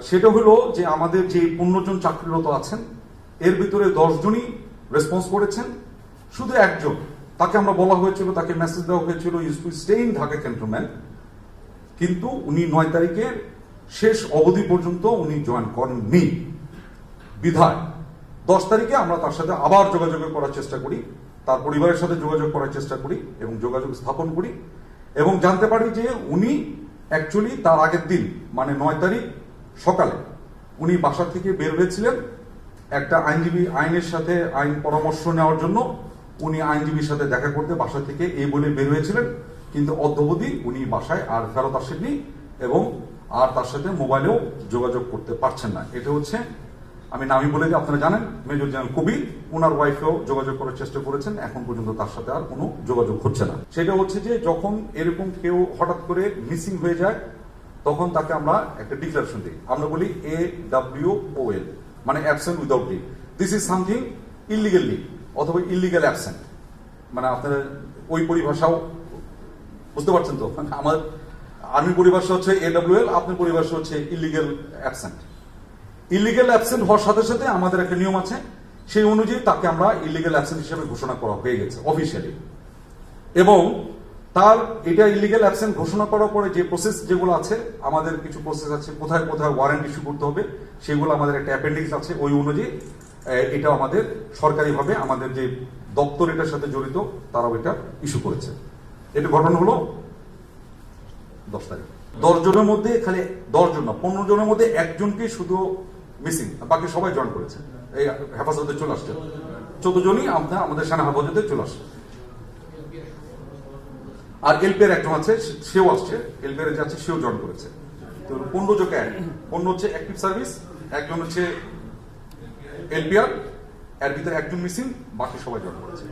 সেটা হলো যে আমাদের যে 15 জন চাকরিরত আছেন এর ভিতরে 10 জনই রেসপন্স করেছেন, শুধু একজন তাকে আমরা বলা হয়েছিল, তাকে মেসেজ দেওয়া হয়েছিল is to stay in Dhaka cantonment, কিন্তু উনি 9 তারিখের শেষ অবধি পর্যন্ত উনি জয়েন করেননি। বিধায় 10 তারিখে আমরা তার সাথে আবার যোগাযোগ করার চেষ্টা করি, তার পরিবারের সাথে যোগাযোগ করার চেষ্টা করি এবং যোগাযোগ স্থাপন করি এবং জানতে পারি যে উনি অ্যাকচুয়ালি তার আগের দিন মানে 9 তারিখ সকালে উনি বাসা থেকে বের হয়েছিলেন একটা আইনের সাথে আইন পরামর্শ নেওয়ার জন্য। উনি আইনজীবীর সাথে দেখা করতে বাসা থেকে এই বলে বের হয়েছিলেন, কিন্তু অদ্যাবধি উনি বাসায় আর ফেরত আসেননি এবং আর তার সাথে মোবাইলেও যোগাযোগ করতে পারছেন না। এটা হচ্ছে, আমি নামই বলে দিই, আপনারা জানেন মেজর জেনারেল কবির, ওনার ওয়াইফেও যোগাযোগ করার চেষ্টা করেছেন, এখন পর্যন্ত তার সাথে আর কোনো যোগাযোগ হচ্ছে না। সেটা হচ্ছে যে যখন এরকম কেউ হঠাৎ করে মিসিং হয়ে যায় তখন তাকে আমরা একটা ডিক্লারেশন দিই, আমরা বলি AWOL, মানে absent without leave. This is something illegal leave অথবা ইলিগাল অ্যাবসেন্ট, মানে আপনারা ওই পরিভাষাও বুঝতে পারছেন তো। আমার আর্মি পরিভাষা হচ্ছে AWL, আপনার পরিভাষা হচ্ছে ইলিগাল অ্যাবসেন্ট। ইলিগাল অ্যাবসেন্ট হওয়ার সাথে সাথে আমাদের একটা নিয়ম আছে, সেই অনুযায়ী তাকে আমরা ইলিগাল অ্যাবসেন্ট হিসেবে ঘোষণা করা হয়ে গেছে অফিসিয়ালি। এবং তার এটা ইলিগাল অ্যাবসেন্ট ঘোষণা করার পরে যে প্রসেস যেগুলো আছে, আমাদের কিছু প্রসেস আছে, কোথায় কোথায় ওয়ারেন্ট ইস্যু করতে হবে সেগুলো আমাদের একটা অ্যাপেন্ডিক্স আছে, ওই অনুযায়ী এটা আমাদের সরকারিভাবে আমাদের যে দপ্তর এটার সাথে জড়িত তারাও এটা ইস্যু করেছে। এটা ঘটনা হলো 10 তারিখ। 10 জনের মধ্যে খালি 10 জন না, 15 জনের মধ্যে একজনকে শুধু মিসিং, বাকি সবাই জয়েন করেছে, এই হেফাজতে চলে আসছে। 14 জনই আমাদের সেনা হেফাজতে চলে আসছে। আর এলপিআর একজন আছে, সেও আসছে, এলপিআর যে আছে সেও জয়েন করেছে। তো 15 জনকে 15 হচ্ছে অ্যাক্টিভ সার্ভিস, একজন হচ্ছে এলপিআর, এর ভিতরে একজন মিসিং, বাকি সবাই জয়েন করেছে।